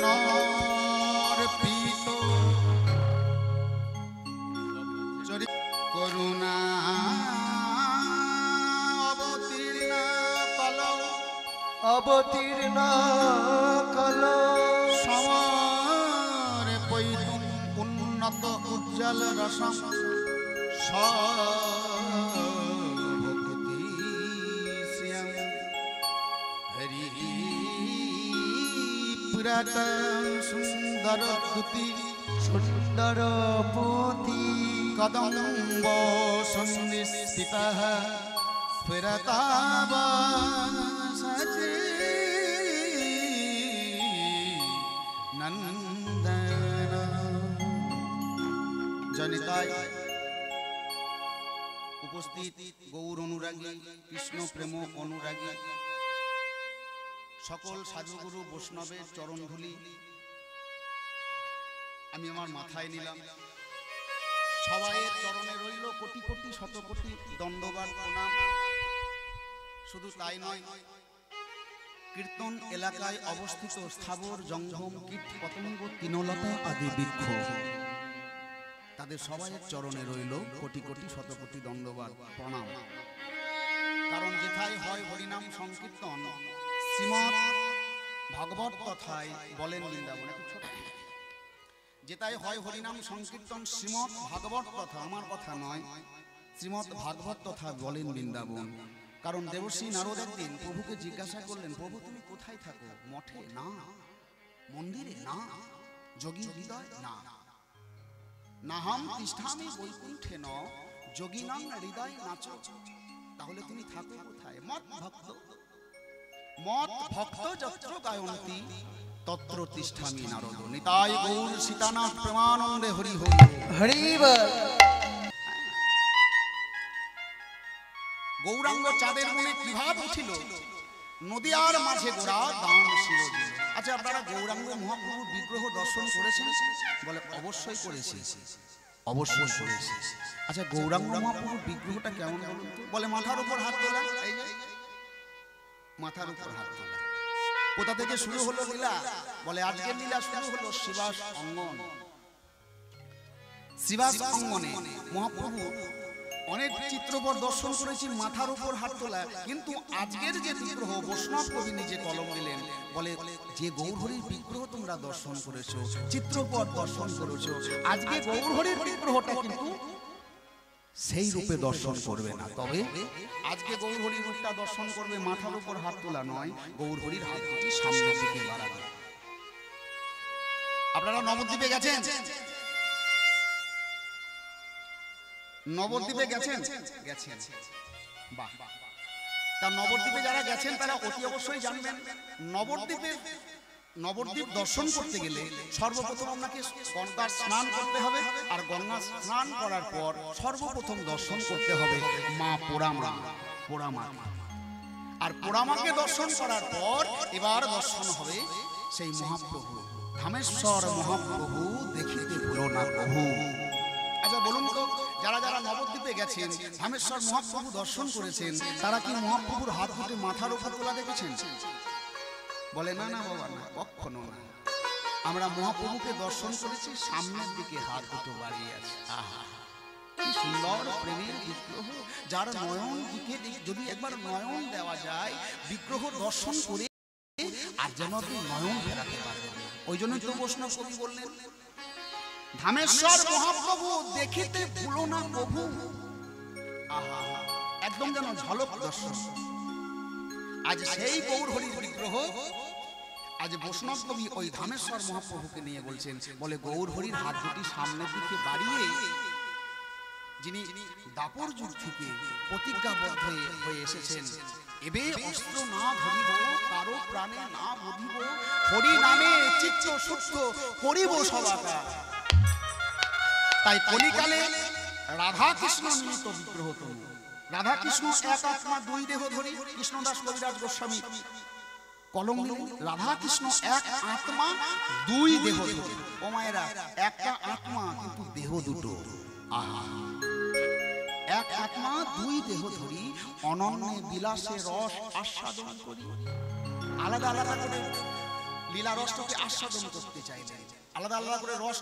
জনর্পিত করুণা অবতীর্ণ কল সমর পৈতুম উন্নত উজ্জ্বল রসম ভক্তি শ্যাম হরি পুরাত সুন্দর দুতি সুন্দর পুতি কদম্ব সন্নিস্থিত স্ফুরতাব সচি নন্দন জনিতায় উপস্থিত গৌর অনুরাগী কৃষ্ণ প্রেম অনুরাগী সকল সাধুগুরু বৈষ্ণবের চরণধূলি আমি আমার মাথায় নিলাম। সবাইয়ের চরণে রইল কোটি কোটি শত কোটি দণ্ডবাদ প্রণাম। শুধু তাই নয়, কীর্তন এলাকায় অবস্থিত স্থাবর জঙ্গম কীট পতঙ্গ তৃণলতা আদি বৃক্ষ তাদের সবাইয়ের চরণে রইল কোটি কোটি শত কোটি দণ্ডবাদ প্রণাম। কারণ যেথায় হয় হরিনাম সংকীর্তন শ্রীমৎ ভাগবত কথায় বলেন বৃন্দাবন, যেটাই হয় হরিনাম সংকীর্তন শ্রীমৎ ভাগবত কথা, আমার কথা নয়, শ্রীমৎ ভাগবত কথা বলেন বৃন্দাবন। কারণ দেবশ্রী নারদ একদিন প্রভুকে জিজ্ঞাসা করলেন, প্রভু তুমি কোথায় থাকো? মঠে না, মন্দিরে না, যোগী হৃদয় না, নাহম তিষ্ঠামি বৈকুণ্ঠে ন যোগিনাং হৃদয় নাচ। তাহলে তুমি থাকো কোথায়? মত ভক্ত, মত ভক্ত যত্র গায়ন্তি তত্র তিষ্ঠামি নারদ। নিতাই গৌর সীতানাথ প্রেমানন্দে হরি হরি হরি বল। গৌরাঙ্গ চাঁদের মনে কিভাবে উঠিল, নদিয়ার মাঝে গোড়া দান শিরোজ। আচ্ছা, আপনারা গৌরাঙ্গ মহাপ্রভুর বিগ্রহ দর্শন করেছেন? বলে অবশ্যই করেছি, অবশ্যই করেছি। আচ্ছা, গৌরাঙ্গ মহাপ্রভুর বিগ্রহটা কেমন বলুন তো? বলে মাথার উপর হাত তোলা, এই যে মাথার উপর হাত তোলা। কোথা থেকে শুরু হলো লীলা? বলে আজকের লীলা শুরু হলো শিবাস অঙ্গন। শিবাস অঙ্গনে মহাপ্রভু অনেক চিত্রপট দর্শন করেছি মাথার উপর হাত তোলা, কিন্তু আজকের যে বিগ্রহ বৈষ্ণব কবি নিজে কলম দিলেন, বলে যে গৌরহরির বিগ্রহ তোমরা দর্শন করেছো, চিত্রপট দর্শন করেছো, আজকে গৌরহরির বিগ্রহটা কিন্তু সেই রূপে দর্শন করবে না। তবে আজকে গৌরহরির রূপটা দর্শন করবে মাথার উপর হাত তোলা নয়, গৌরহরির হাত দুটি সামনের দিকে বাড়াবে। আপনারা নবদ্বীপে গেছেন? নবদ্বীপে গেছেন? গেছেন, বাহ। তা নবদ্বীপে যারা গেছেন তারা অতি অবশ্যই জানবেন, নবদ্বীপ দর্শন করতে গেলে সর্বপ্রথম আপনাকে গঙ্গার স্নান করতে হবে, আর গঙ্গা স্নান করার পর সর্বপ্রথম দর্শন করতে হবে মা পোড়ামা। আর পোড়ামাকে দর্শন করার পর এবার দর্শন হবে সেই মহাপ্রভু ধামেশ্বর মহাপ্রভু, দেখিতে ভুলো না প্রভু। আচ্ছা বলুন তো, যারা যারা নবদ্বীপে গেছেন, ধামেশ্বর মহাপ্রভু দর্শন করেছেন, তারা কি মহাপ্রভুর হাত দুটি মাথার উপর তোলা দেখেছেন? বলে না না বাবা, না, কখনো না। আমরা মহাপ্রভুকে দর্শন করেছি সামনের দিকে হাত দুটো বাড়িয়ে আছে। আহা, কি সুন্দর প্রেমের বিগ্রহ, যার নয়ন দিকে যদি একবার নয়ন দেওয়া যায়, বিগ্রহ দর্শন করে আর যেন আপনি নয়ন ফেরাতে পারবেন। ওই জন্যই তো বৈষ্ণব কবি বললেন, ধামেশ্বর মহাপ্রভু দেখিতে ভুলো না প্রভু। আহা, একদম যেন ঝলক দর্শন। আজ সেই গৌরহরির বিগ্রহ, আজ বৈষ্ণব কবি ওই ধামেশ্বর মহাপ্রভুকে নিয়ে বলছেন, বলে গৌরহরির হাত দুটি সামনের দিকে বাড়িয়ে যিনি দাপর যুগ থেকে প্রতিজ্ঞাবদ্ধ হয়ে এসেছেন, এবে অস্ত্র না ধরিব, কারো প্রাণে না বধিব, হরি নামে চিত্ত শুদ্ধ করিব সবাকার। তাই কলিকালে রাধা কৃষ্ণ নিমিত্ত বিগ্রহ তৈরি। রাধা কৃষ্ণ এক আত্মা দুই দেহ ধরি, কৃষ্ণদাস কবিরাজ গোস্বামী কলম দিলেন, রাধা কৃষ্ণ এক আত্মা দুই দেহ ধরি। ও মায়েরা, একটা আত্মা কিন্তু দেহ দুটো। আহা, এক আত্মা দুই দেহ ধরি, অনন্য বিলাসে রস আস্বাদন করি। আলাদা আলাদা করে লীলা রসটাকে আস্বাদন করতে চাইলেন। আলাদা আলাদা করে রস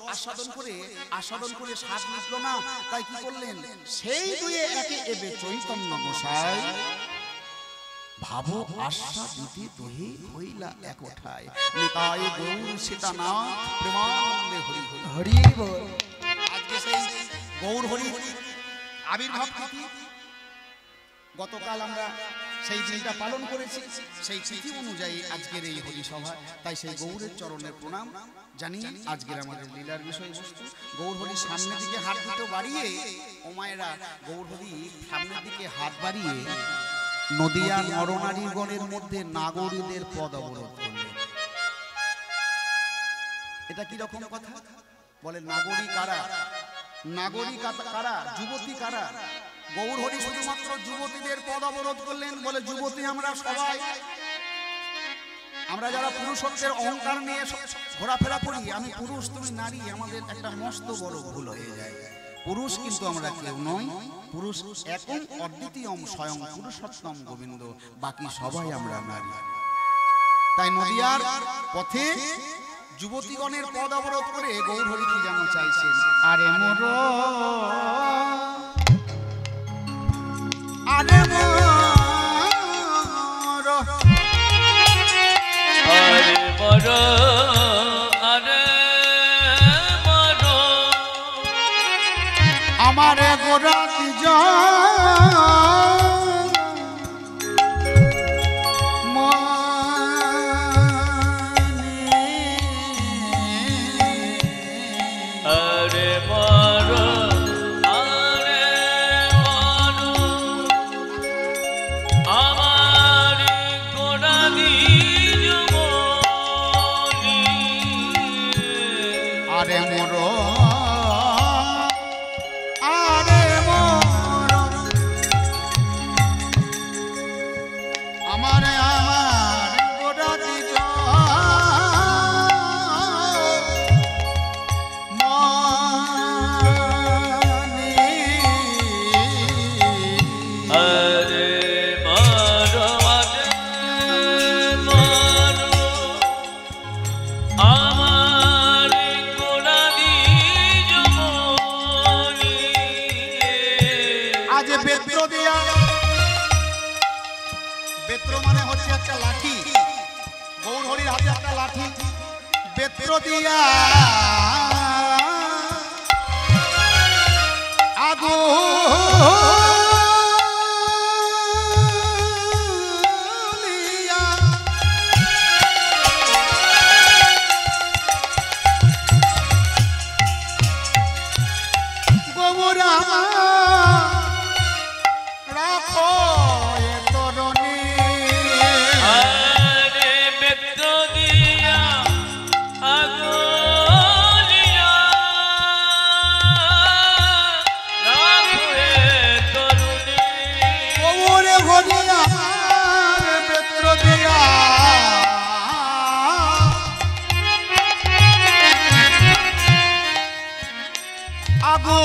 আস্বাদন করে স্বাদ মিটল না, তাই কি করলেন, সেই দুয়ে একে এবে চৈতন্য গোসাই ভাবো আশা দিতে তোহে হইলা একঠায় নিতাই গৌর সীতানা প্রেমানন্দে হরি হরি হরি বল। আজকে সেই গৌর হরি আবির্ভাব তিথি, গতকাল আমরা সেই দিনটা পালন করেছি, সেই তিথি অনুযায়ী আজকের এই হরি সভা। তাই সেই গৌরের চরণের প্রণাম জানি। আজকের আমাদের লীলার বিষয়বস্তু গৌর হরি সামনের দিকে হাত দুটো বাড়িয়ে, ওমায়েরা গৌর হরি সামনের দিকে হাত বাড়িয়ে নদিয়া নরনারীগণের মধ্যে নাগরীদের পদ অবরোধ করলেন। এটা কি রকম কথা বলে, নাগরী কারা, নাগরী কারা, যুবতী কারা? গৌর হরি শুধুমাত্র যুবতীদের পদ অবরোধ করলেন, বলে যুবতী আমরা সবাই, আমরা যারা পুরুষত্বের অহংকার নিয়ে ঘোরাফেরা করি, আমি পুরুষ তুমি নারী, আমাদের একটা মস্ত বড় ভুল হয়ে যায়। পুরুষ কিন্তু আমরা কেউ নই, পুরুষ একম অদ্বিতীয়ম স্বয়ং পুরুষোত্তম গোবিন্দ, বাকি সবাই আমরা নারী। তাই নদিয়ার পথে যুবতীগণের পদ অবরোধ করে গৌর হরি কি যেন চাইছেন, আরে মোর আরে মোর আরে মোর আরে মোর আমারে গোরাতি আরে মোর আরে মোর আমার গোড়ালি যমনি আরে মোর আরে মোর আমারে আমার গোরাতি আরে মোর আরে মোর আমার গোড়ালি যমনি আজ বেত্র দিয়া, বেত্র মানে হচ্ছে একটা লাঠি, গৌর হরির হাতে একটা লাঠি, বেত্র দিয়া আগো গোবরা রাখো এ তরণী আরে বেত্র দিয়া আগলিয়া রাখে তরুণী গোবরে ভরিয়া বেত্র দিয়া আগো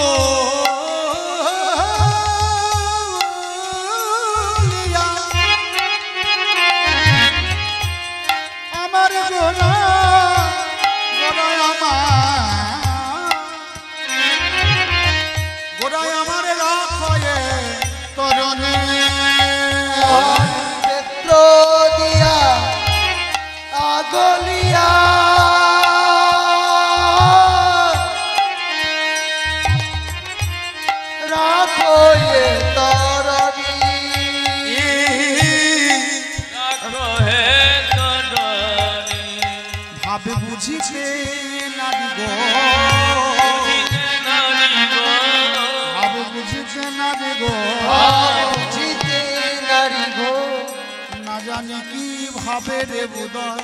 আমার গোরা গোরায় আমার রাখয়ে তরণী বেত্র দিয়া আগলিয়া রাখো এ তরণী রাখো হে তরুণী ভাবে বুঝিছে নারী গো, নারী গো ভাবে বুঝিছে নারী গো, বুঝিতে নারী গো না জানি কি ভাবে রে বুদয়,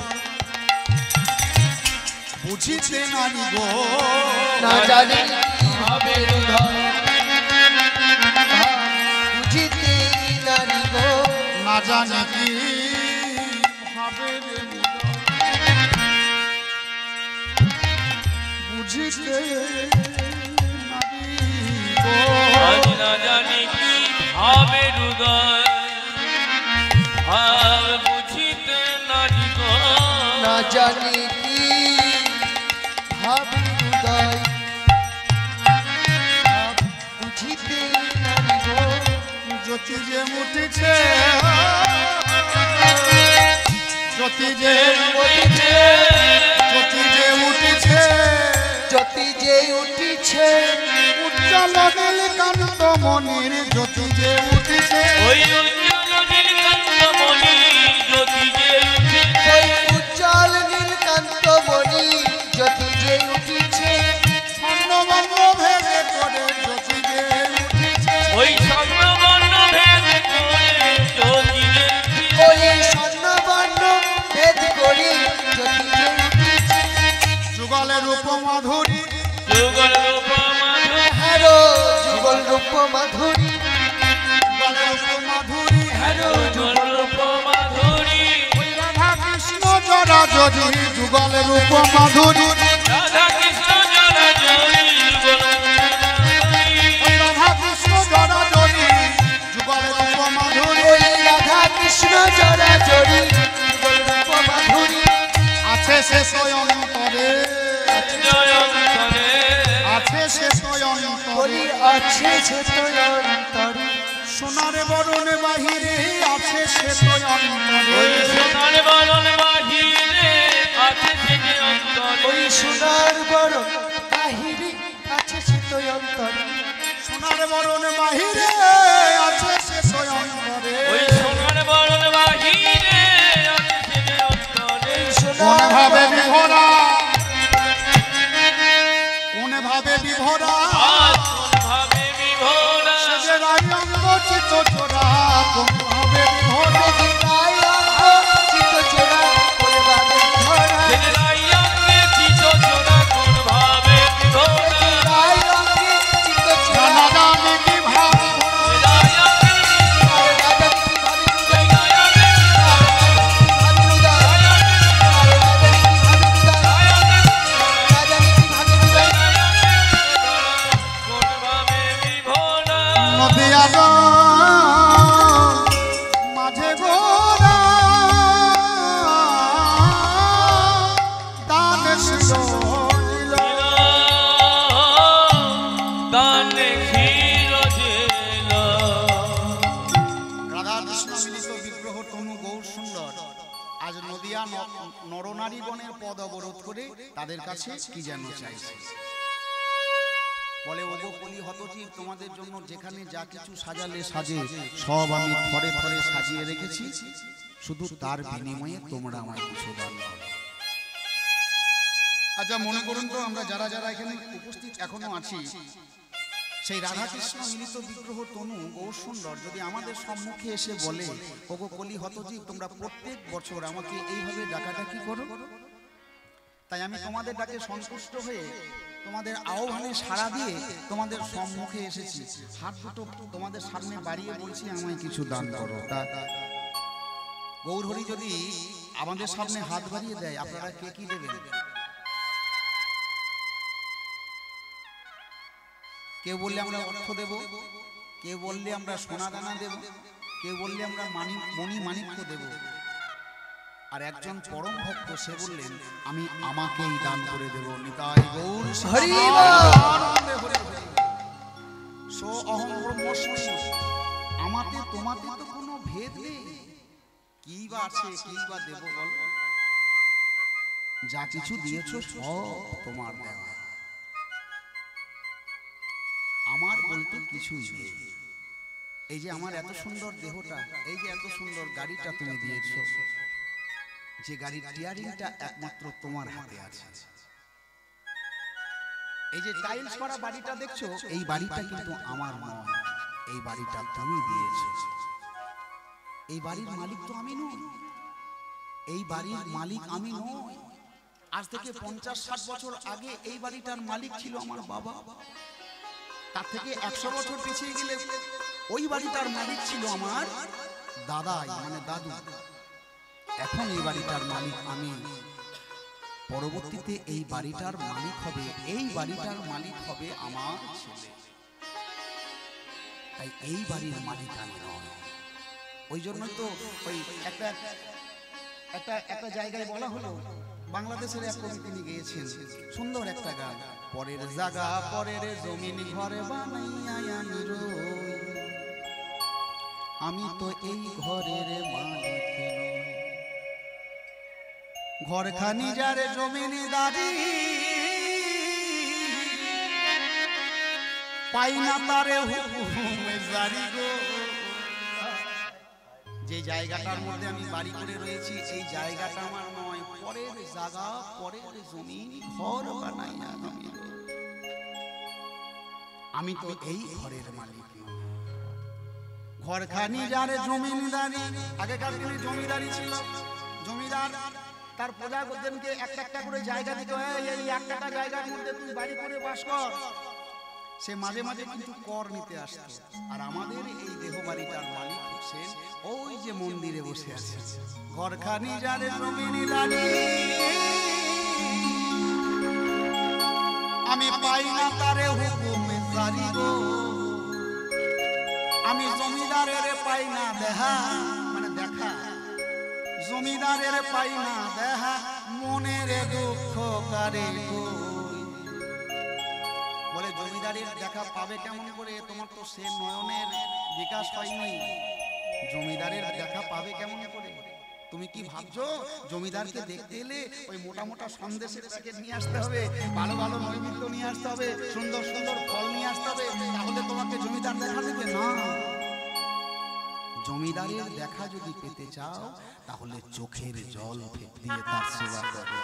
বুঝিতে নারী গো, না জানি কিভাবে হৃদয় বুঝিতে নারী গো না জানি কি ভাবে রে বুদয়, বুঝিতে নারী গো, আজ না জানি কি ভাবে হৃদয় ভাব বুঝিতে নারী গো না জানি কি ভাবি হৃদয় বুঝিতে নারী গো জ্যোতি যে উঠেছে জ্যোতি যে উঠিছে জ্যোতি যে উঠেছে জ্যোতি যে উঠিছে উজ্জ্বল নীলকান্ত মনির জ্যোতি যে উঠেছে ওই উজ্জ্বল নীলকান্তমণি জ্যোতি যে উঠেছে ওই উজ্জ্বল নীলকান্ত মণি জ্যোতি যে উঠিছে স্বর্ণবর্ণ ভেদে করে জ্যোতি যে উঠেছে ওই স্বর্ণবর্ণ ভেদ করে জ্যোতি যে উঠেছে ওই স্বর্ণবর্ণ ভেদ করি জ্যোতি যে উঠিছে যুগলের উপমাধুরী যুগল রূপ মাধুরী হ্যারো যুগল রূপ মাধুরী যুগলের উপমাধুরী হ্যারো যুগল রূপ মাধুরী রাধা কৃষ্ণ জরা যদি যুগলের উপমাধুরী রাধা কৃষ্ণ জরা জয়ী যুগল রাধা কৃষ্ণ জরা যদি যুগলের উপমাধুরী ওই রাধা কৃষ্ণ জরা জড়ি যুগল রূপ মাধুরী আছে সে অন্তরে জয়ন্তরে আছে সে অন্তরে বলি আছে যে তোর অন্তরে সোনার বরণ বাহিরে আছে সে ওই অন্তরে সোনার বরণ বাহিরে আছে সে যে অন্তরে ওই সোনার বড় কাহিনী আছে সে তোর অন্তরে সোনার বরণ বাহিরে আছে সে অন্তরে ওই সোনার বরণ বাহিরে আছে সে যে অন্তরে কোন সোনার ভাবে বড় বিভরা কোন ভাবে বিভরা আজ কোন ভাবে বিভোরা সে যে রায়ঙ্গ চিত্ত চোরা কোন ভাবে বিভরা রায় অঙ্গ চিত্ত চোরা কোন ভাবে ধরা রাই অঙ্গে চিত চোরা কোন ভাবে বিভোরা রায় অঙ্গে চিত্ত চোরা জানা জানি কি ভাব রাই অঙ্গে আর রাজা কি ভাবে রাই অঙ্গে ভাবে উদয় আর রাজা কি ভাবে উদয় রাই অঙ্গে রাজা কি ভাবে উদয় কোন ভাবে বিভোরা নদিয়া মাঝে গোরা দান শিল দানে ক্ষীর জেল রাধা কৃষ্ণ মিলিত বিগ্রহ তনু গৌর সুন্দর আজ নদিয়া নরনারীগণের পদ অবরোধ করে তাদের কাছে কি যেন চাইছে বলে ওগো কলি হতজীব তোমাদের জন্য যেখানে যা কিছু সাজালে সাজে সব আমি থরে থরে সাজিয়ে রেখেছি শুধু তার বিনিময়ে তোমরা আমায় কিছু দান করো আচ্ছা মনে করুন তো আমরা যারা যারা এখানে উপস্থিত এখনো আছি সেই রাধাকৃষ্ণ মিলিত বিগ্রহ তনু গৌর সুন্দর যদি আমাদের সম্মুখে এসে বলে ওগো কলি হতজীব তোমরা প্রত্যেক বছর আমাকে এইভাবে ডাকাডাকি করো তাই আমি তোমাদের ডাকে সন্তুষ্ট হয়ে তোমাদের আহ্বানে সাড়া দিয়ে তোমাদের সম্মুখে এসেছি হাত দুটো তোমাদের সামনে বাড়িয়ে বলছি আমায় কিছু দান করো তা গৌরহরি যদি আমাদের সামনে হাত বাড়িয়ে দেয় আপনারা কে কি দেবেন কেউ বললে আমরা অর্থ দেব কেউ বললে আমরা সোনা দানা দেব কেউ বললে আমরা মণি মাণিক্য দেব আর একজন পরম ভক্ত সে বললেন আমি আমাকেই দান করে দেব নিতাই গৌর হরি আনন্দে হরি হরি সো অহং ব্রহ্মস্মি আমাতে তোমাতে তো কোনো ভেদ নেই কি বা আছে কি বা দেব বল যা কিছু দিয়েছো সব তোমার দেওয়া আমার বলতে কিছুই নেই এই যে আমার এত সুন্দর দেহটা এই যে এত সুন্দর গাড়িটা তুমি দিয়েছো যে গাড়ির টিয়ারিংটা একমাত্র তোমার হাতে আছে এই যে টাইলস করা বাড়িটা দেখছো এই বাড়িটা কিন্তু আমার নয় এই বাড়িটা তুমি দিয়েছো এই বাড়ির মালিক তো আমি নই এই বাড়ির মালিক আমি নই আজ থেকে 50-60 বছর আগে এই বাড়িটার মালিক ছিল আমার বাবা তার থেকে 100 বছর পিছিয়ে গেলে ওই বাড়িটার মালিক ছিল আমার দাদাই মানে দাদু এখন এই বাড়িটার মালিক আমি পরবর্তীতে এই বাড়িটার মালিক হবে আমার ছেলে তাই এই বাড়ির মালিক আমি নয় ওই জন্য তো ওই একটা একটা একটা জায়গায় বলা হলো, বাংলাদেশের এক কবি তিনি গেয়েছেন সুন্দর একটা গান, পরের জায়গা পরের জমিন ঘরে বানাইয়া আমি রই, আমি তো এই ঘরের মালিক নই। ঘরখানি যারে জমিদারি পাই না তারে হুকুমে জারি গো। যে জায়গাটার মধ্যে আমি বাড়ি করে রয়েছি এই জায়গাটা আমার নয়, পরের জায়গা পরের জমিন ঘর বানাইয়া আমি রই, আমি তো এই ঘরের মালিক নই। ঘরখানি যারে জমিদারি, আগেকার দিনে জমিদারি ছিল, জমিদার তার প্রজাদেরকে একটা একটা করে জায়গা দিতে হয়, এই একটা জায়গার মধ্যে তুই বাড়ি করে বাস কর। সে মাঝে মাঝে কিন্তু কর নিতে আসতো। আর আমাদের এই দেহ বাড়িটার মালিক হোসেন ওই যে মন্দিরে বসে আছে। ঘরখানি যারে জমিদারি আমি পাই না তারে হুকুমে জারি গো, আমি জমিদারের পাই না দেখা, মানে দেখা, জমিদারের পাই না দেখা, মনের দুঃখ কারে গো। বলে জমিদারের দেখা পাবে কেমন করে, তোমার তো সে নয়নের বিকাশ হয়নি, জমিদারের দেখা পাবে কেমন করে? তুমি কি ভাবছো জমিদারকে দেখতে এলে ওই মোটা মোটা সন্দেশের প্যাকেট নিয়ে আসতে হবে, ভালো ভালো নৈবেদ্য নিয়ে আসতে হবে, সুন্দর সুন্দর ফল নিয়ে আসতে হবে, তাহলে তোমাকে জমিদার দেখা দেবে না। জমিদারের দেখা যদি পেতে চাও তাহলে চোখের জল দিয়ে তার সেবা করো।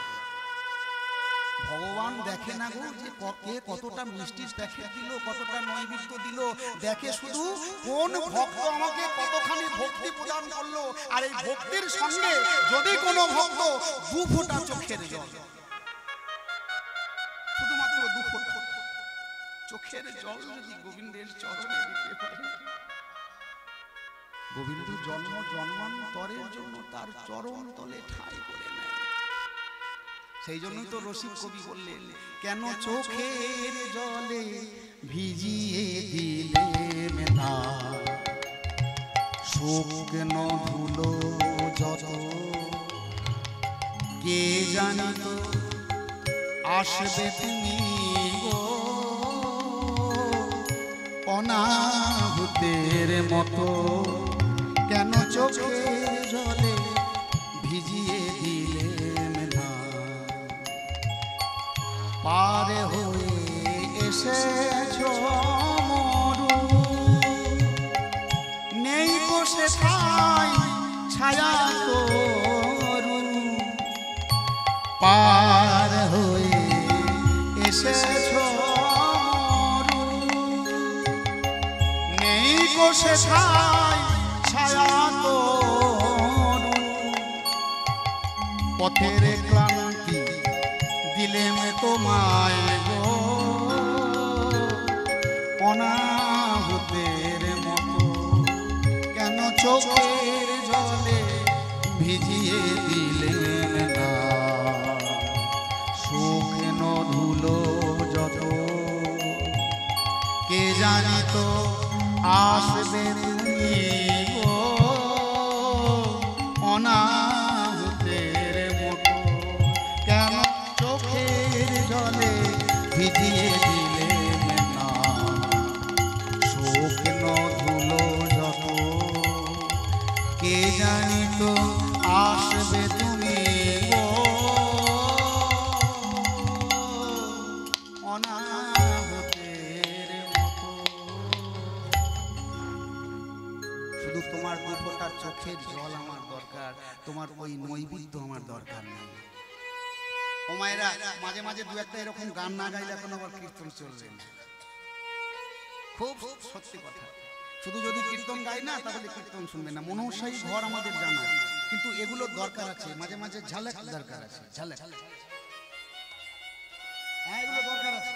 ভগবান দেখে না গো যে কে কতটা মিষ্টির প্যাকেট দিল, কতটা নৈবেদ্য দিল, দেখে শুধু কোন ভক্ত আমাকে কতখানি ভক্তি প্রদান করলো। আর এই ভক্তির সঙ্গে যদি কোনো ভক্ত 2 ফোঁটা চোখের জল, শুধুমাত্র 2 ফোঁটা চোখের জল যদি গোবিন্দের চরণে দিতে পারে, গোবিন্দ জন্ম জন্মান্তরের জন্য তার চরণ তলে ঠাঁই করে নেয়। সেই জন্যই তো রসিক কবি বললেন, কেন চোখের জলে ভিজিয়ে দিলে মেধা, শুকন ধুলো যত, কে জানিত আসবে তুমি গো অনাহুতের মতো, কেন চোখের জলে ভিজিয়ে দিলে মেধা, পার হয়ে এসেছো মরু, নেই বসে ঠাই ছায়া তরু, পার হয়ে এসেছো মরু, নেই বসে ঠাই ছায়া তরু, পথের ক্লান্তি দিলেম তোমায় গো অনাহুতের মতো, কেন চোখের জলে ভিজিয়ে দিলেন না, শুকনো ধুলো যত, কে জানিত আসবে তুমি গো অনাহুতের মতো, কেন চোখের জলে ভিজিয়ে দিলেন না, শুকনো ধুলো যত, কে জানিত আসবে তুমি গো অনাহুতের মতো। শুধু তোমার 2 ফোঁটা চোখের জল আমার দরকার, তোমার ওই নৈবেদ্য আমার দরকার নেই। ও মায়েরা, মাঝে মাঝে 2-1টা এরকম গান না গাইলে এখন আবার কীর্তন চলবে না, খুব সত্যি কথা। শুধু যদি কীর্তন গাই না তাহলে কীর্তন শুনবে না। মনসাই ঘর আমাদের জানা, কিন্তু এগুলো দরকার আছে, মাঝে মাঝে ঝালক দরকার আছে, ঝালক, হ্যাঁ এগুলো দরকার আছে।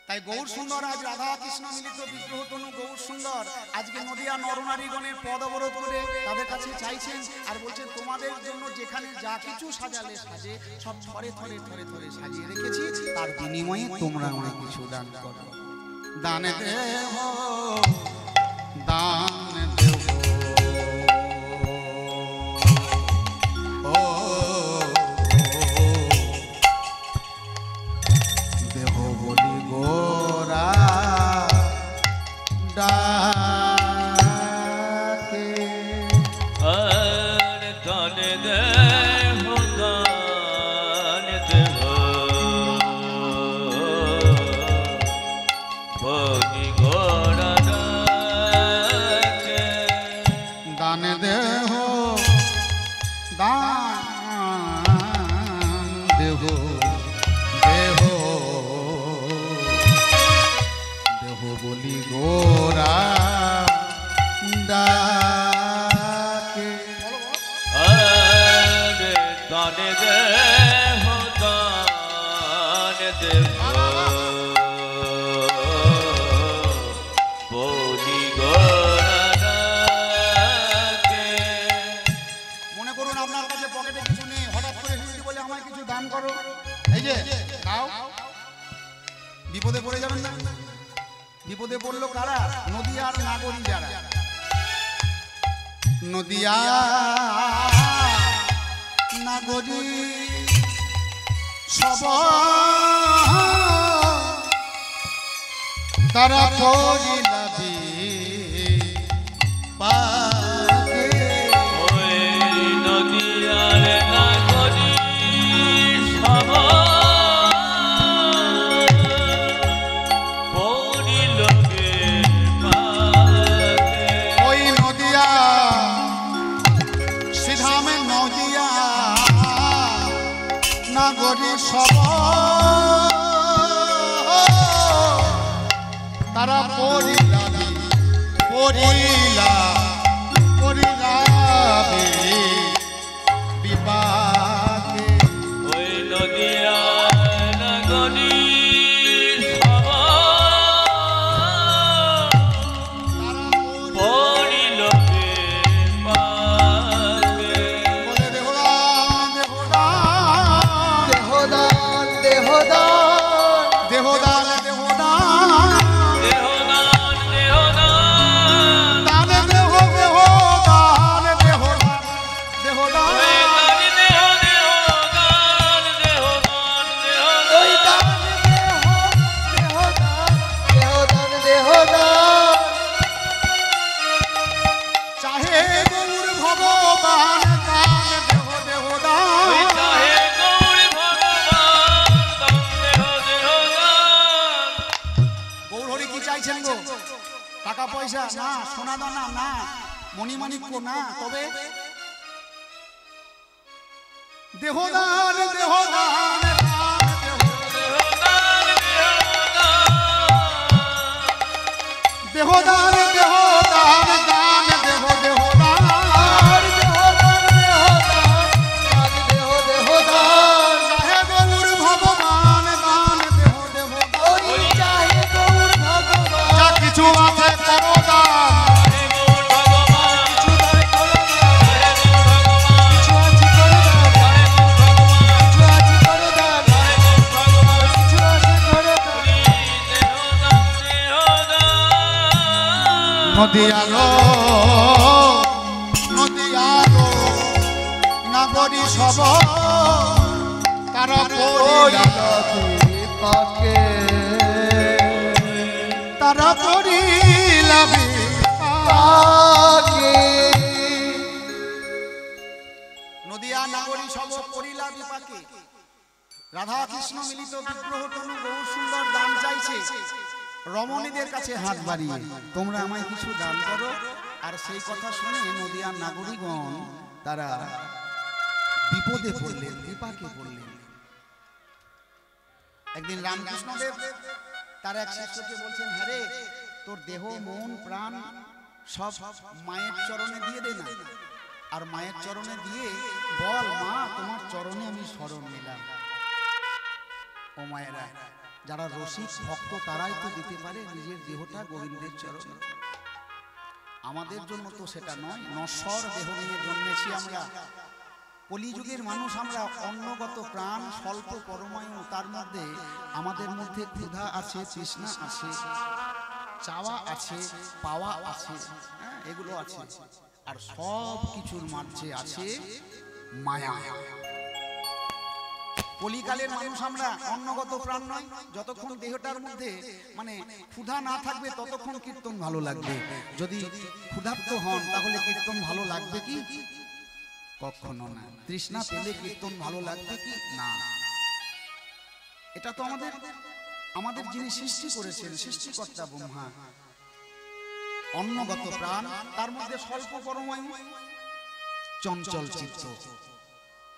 তাই গৌর সুন্দর আজ রাধা কৃষ্ণ মিলিত বিগ্রহ তনু গৌর সুন্দর আজকে নদিয়া নরনারীগণের পদ অবরোধ করে তাদের কাছে চাইছেন আর বলছেন তোমাদের জন্য যেখানে যা কিছু সাজালে সাজে সব থরে থরে থরে থরে সাজিয়ে রেখেছি, তার বিনিময়ে তোমরা আমায় কিছু দান করো। দান দেব দান দেব দেহ ভগি ঘোড়া ডাকে দান দেহ দান দেহ দেহ দেহ বলি গোরা ডাকে। আরে দানে দেহ দানে দেহ বলি ঘোড়া ডাকে। মনে করুন আপনার কাছে পকেটে কিছু নেই, হঠাৎ করে যদি বলে আমায় কিছু দান করো, এই যে দাও, বিপদে পড়ে যাবেন না? বিপদে পড়লো কারা? নদিয়ার নাগরিক যারা, নদিয়া নাগরিক সব তারা পড়িলাবি পাগে। ওই নদিয়ার নাগরি সবাই পড়িলকে পাগে। ওই নদিয়া সিধামে নদিয়া নাগরিক সব তারা পড়িলাবি পড়িলাবি বিপাকে। ওই নদিয়ার নাগরি সবাই পড়িলকে পাগে। বলে দেহদান দেহদান দেহদান দেহদান দেহদান দেহদান দেহদান দেহদান দান দেহ দেহদান দেহদান দেহদান ওই দান দেহ দেহদান দেহদান ওই দেহদান দান দেহদান দেহদান চাহে গৌর ভগবান দান দেহ দেহদান ওই চাহে গৌর ভগবান দান দেহ দেহদান। গৌর হরি কি চাইছেন গো? টাকা পয়সা না, সোনা দানা না, মণিমাণিক্য না, তবে দেহদান দেহদান দান দেহদান দেহদান দান দেহ দেহদান চাহে গৌর ভগবান দান দেহ দেহদান যা কিছু আছে করো দান নদিয়ালো নদিয়ালো নাগরি সব তারা পড়িলাবি পাকে তারা পড়িলাবি পাকে নদিয়া নাগরি সব পড়িলাবি পাকে। রাধা কৃষ্ণ মিলিত বিগ্রহ তনু বহু সুন্দর দান চাইছে রমণীদের কাছে হাত বাড়িয়ে, তোমরা আমায় কিছু দান করো। আর সেই কথা শুনে নদিয়ার নাগরিকগণ তারা বিপদে পড়লেন, বিপাকে পড়লেন। একদিন রামকৃষ্ণদেব তার এক শিষ্যকে বলছেন, হ্যাঁ রে, তোর দেহ মন প্রাণ সব মায়ের চরণে দিয়ে দে না, আর মায়ের চরণে দিয়ে বল, মা তোমার চরণে আমি শরণ নিলাম। ও মায়েরা, যারা রসিক ভক্ত তারাই তো দিতে পারে নিজের দেহটা গোবিন্দের চরণে। আমাদের জন্য তো সেটা নয়, নশ্বর দেহ নিয়ে জন্মেছি আমরা। কলিযুগের মানুষ আমরা, অন্নগত প্রাণ, স্বল্প পরমায়ু, তার মধ্যে আমাদের মধ্যে ক্ষুধা আছে, তৃষ্ণা আছে, চাওয়া আছে, পাওয়া আছে, হ্যাঁ এগুলো আছে। আর সব কিছুর মাঝে আছে মায়া। কলিকালের মানুষ আমরা, অন্নগত প্রাণ নয়। যতক্ষণ দেহটার মধ্যে মানে ক্ষুধা না থাকবে ততক্ষণ কীর্তন ভালো লাগবে। যদি ক্ষুধার্ত হন তাহলে কীর্তন ভালো লাগবে কি? কখনো না। তৃষ্ণা পেলে কীর্তন ভালো লাগবে কি? না। এটা তো আমাদের যিনি সৃষ্টি করেছেন, সৃষ্টিকর্তা ব্রহ্মা, অন্নগত প্রাণ, তার মধ্যে স্বল্প পরমায়ু, চঞ্চল চিত্ত,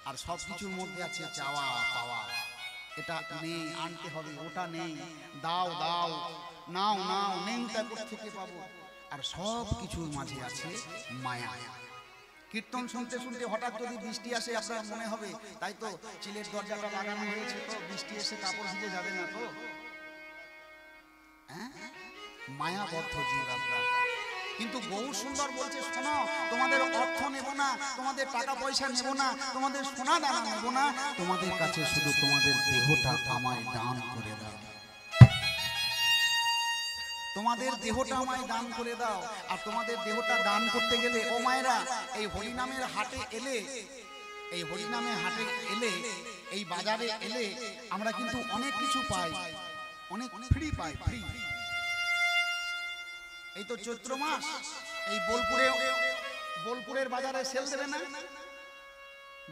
আর সবকিছুর মধ্যে আছে চাওয়া পাওয়া। এটা নেই, আনতে হবে, ওটা নেই, দাও দাও, নাও নাও, নেই তা থেকে পাবো। আর সব কিছুর মাঝে আছে মায়া। কীর্তন শুনতে শুনতে হঠাৎ যদি বৃষ্টি আসে, আপনার মনে হবে তাই তো চিলের দরজাটা লাগানো হয়েছে, তো বৃষ্টি এসে কাপড় ভিজে যাবে না তো। মায়াবদ্ধ জীব আমরা। কিন্তু গৌর সুন্দর বলছে, শোনো, তোমাদের অর্থ নেব না, তোমাদের টাকা পয়সা নেব না, তোমাদের সোনা দানা নেব না, তোমাদের কাছে শুধু তোমাদের দেহটা আমায় দান করে দাও। তোমাদের দেহটা আমায় দান করে দাও। আর তোমাদের দেহটা দান করতে গেলে ও মায়েরা, এই হরিনামের হাটে এলে, এই হরিনামের হাটে এলে, এই বাজারে এলে আমরা কিন্তু অনেক কিছু পাই, অনেক ফ্রি পাই, ফ্রি। এই তো চৈত্র মাস, এই বোলপুরের বাজারে সেল দেবে না,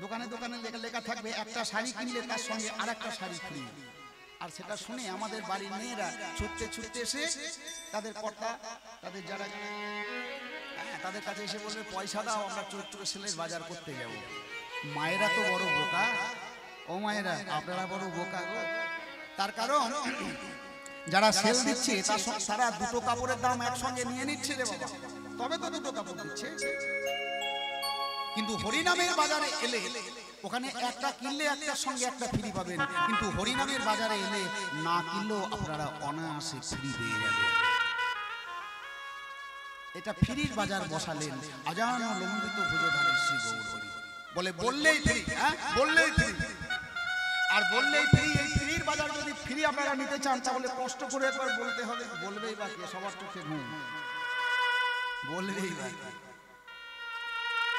দোকানে দোকানে লেখা থাকবে একটা শাড়ি কিনলে তার সঙ্গে আর একটা শাড়ি ফ্রি। আর সেটা শুনে আমাদের বাড়ির মেয়েরা ছুটতে ছুটতে এসে তাদের কর্তা, তাদের যারা, তাদের কাছে এসে বলবে, পয়সা দাও, আমরা চৈত্র সেলের বাজার করতে যাব। মায়েরা তো বড় বোকা, ও মায়েরা আপনারা বড় বোকা গো। তার কারণ যারা সেল দিচ্ছে তারা দুটো কাপড়ের দাম একসঙ্গে নিয়ে নিচ্ছে রে বাবা, তবে তো দুটো কাপড় দিচ্ছে। কিন্তু হরিনামের বাজারে এলে ওখানে একটা কিনলে একটার সঙ্গে একটা ফ্রি পাবেন, কিন্তু হরিনামের বাজারে এলে না কিনলেও আপনারা অনায়াসে ফ্রি পেয়ে যাবেন। এটা ফ্রির বাজার বসালেন আজান লম্বিত ভুজধারী শ্রী গৌর হরি। বলে বললেই ফ্রি, হ্যাঁ বললেই ফ্রি, আর বললেই ফ্রি। এই ফ্রির বাজার যদি ফ্রি আপনারা নিতে চান তাহলে কষ্ট করে একবার বলতে হবে। বলবেই বা কে? সবার চোখে ঘুম, বলবেই বা কে?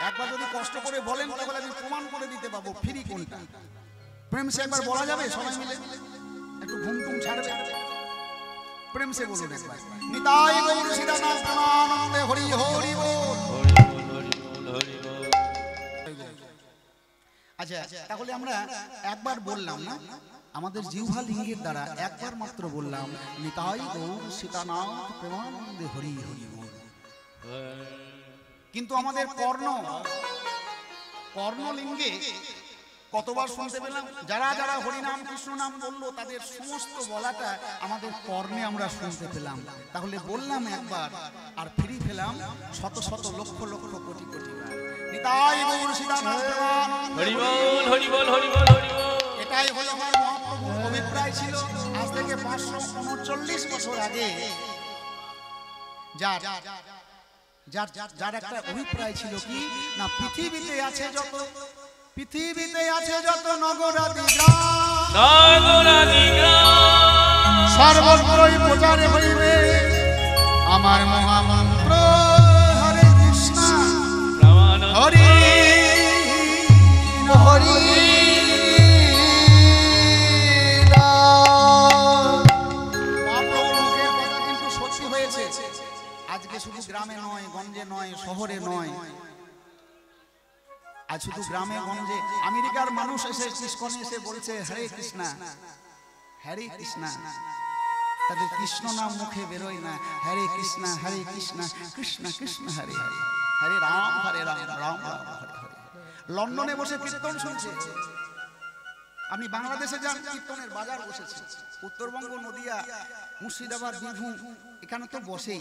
একবার যদি কষ্ট করে বলেন তাহলে আমি প্রমাণ করে দিতে পারবো ফ্রি কোনটা। প্রেম সে একবার বলা যাবে সবাই মিলে? একটু ঘুম টুম ছাড়বে, প্রেম সে বলুন একবার, নিতাই গৌর সীতানাথ প্রেমানন্দে হরি হরি বল। আচ্ছা, তাহলে আমরা একবার বললাম না, আমাদের জিহ্বা লিঙ্গের দ্বারা একবার মাত্র বললাম, নিতাই গৌর সীতানাথ প্রেমানন্দে হরি হরি বল। কিন্তু আমাদের কর্ণলিঙ্গে কতবার শুনতে পেলাম? যারা যারা হরিনাম কৃষ্ণ নাম বললো তাদের সমস্ত বলাটা আমাদের কর্ণে আমরা শুনতে পেলাম। তাহলে বললাম একবার আর ফিরি পেলাম শত শত লক্ষ লক্ষ কোটি কোটি বার। নিতাই গৌর সীতানাথ হরি বল, হরি বল, হরি বল, হরি বল। এটাই হলো আমার মহাপ্রভুর অভিপ্রায় ছিল আজ থেকে 539 বছর আগে। যার একটা অভিপ্রায় ছিল কি না, পৃথিবীতে আছে যত নগরাদি গ্রাম, সর্বত্রই প্রচারে হইবে আমার মহামন্ত্র হরে কৃষ্ণ হরি হরি। কিন্তু সত্যি হয়েছে, আজকে শুধু গ্রামে নয়, গঞ্জে নয়, শহরে নয়, আজ শুধু গ্রামে গঞ্জে। আমেরিকার মানুষ এসে ইস্কনে এসে বলছে হরে কৃষ্ণ হরে কৃষ্ণ, তাদের কৃষ্ণ নাম মুখে বেরোয় না, হরে কৃষ্ণ কৃষ্ণ কৃষ্ণ হরে হরে, হরে রাম রাম রাম হরে হরে। লন্ডনে বসে কীর্তন শুনছে। আপনি বাংলাদেশে যান, কীর্তনের বাজার বসেছে, উত্তরবঙ্গ, নদিয়া, মুর্শিদাবাদ, বীরভূম, এখানে তো বসেই।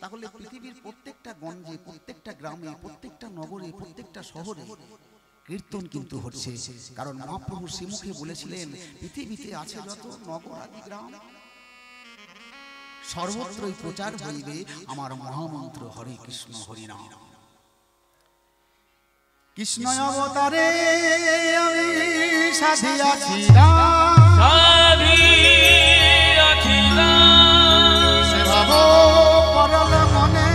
তাহলে পৃথিবীর প্রত্যেকটা গঞ্জে, প্রত্যেকটা গ্রামে, প্রত্যেকটা নগরে, প্রত্যেকটা শহরে কীর্তন কিন্তু হচ্ছে। কারণ মহাপ্রভু শ্রীমুখে বলেছিলেন, পৃথিবীতে আছে যত নগর আদি গ্রাম, সর্বত্রই প্রচার হইবে আমার মহামন্ত্র হরে কৃষ্ণ হরিনাম। কৃষ্ণ অবতারে আমি সাধিয়াছি সে ভাব পরল মনে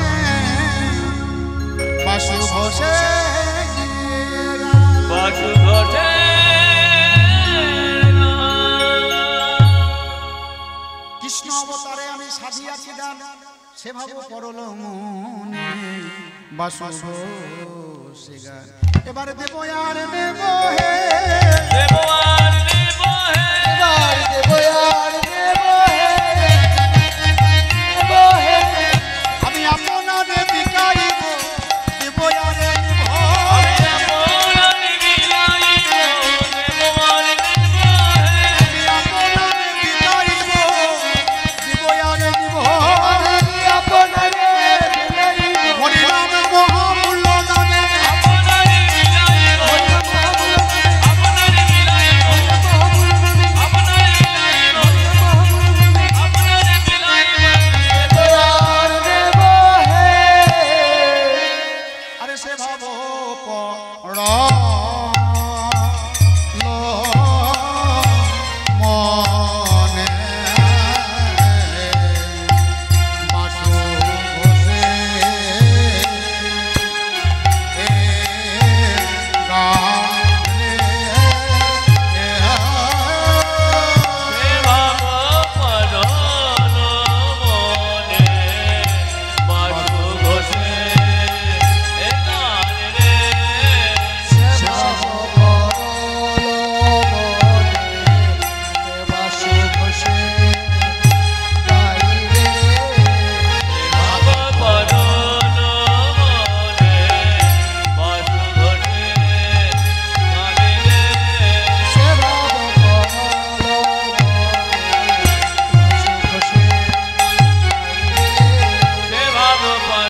বাসু ঘোষে কৃষ্ণ অবতারে আমি সাধিয়াছি গান, সে ভাব পরল মনে বাসু ঘোষে গান। এবারে দেব আর দেব হে, দেব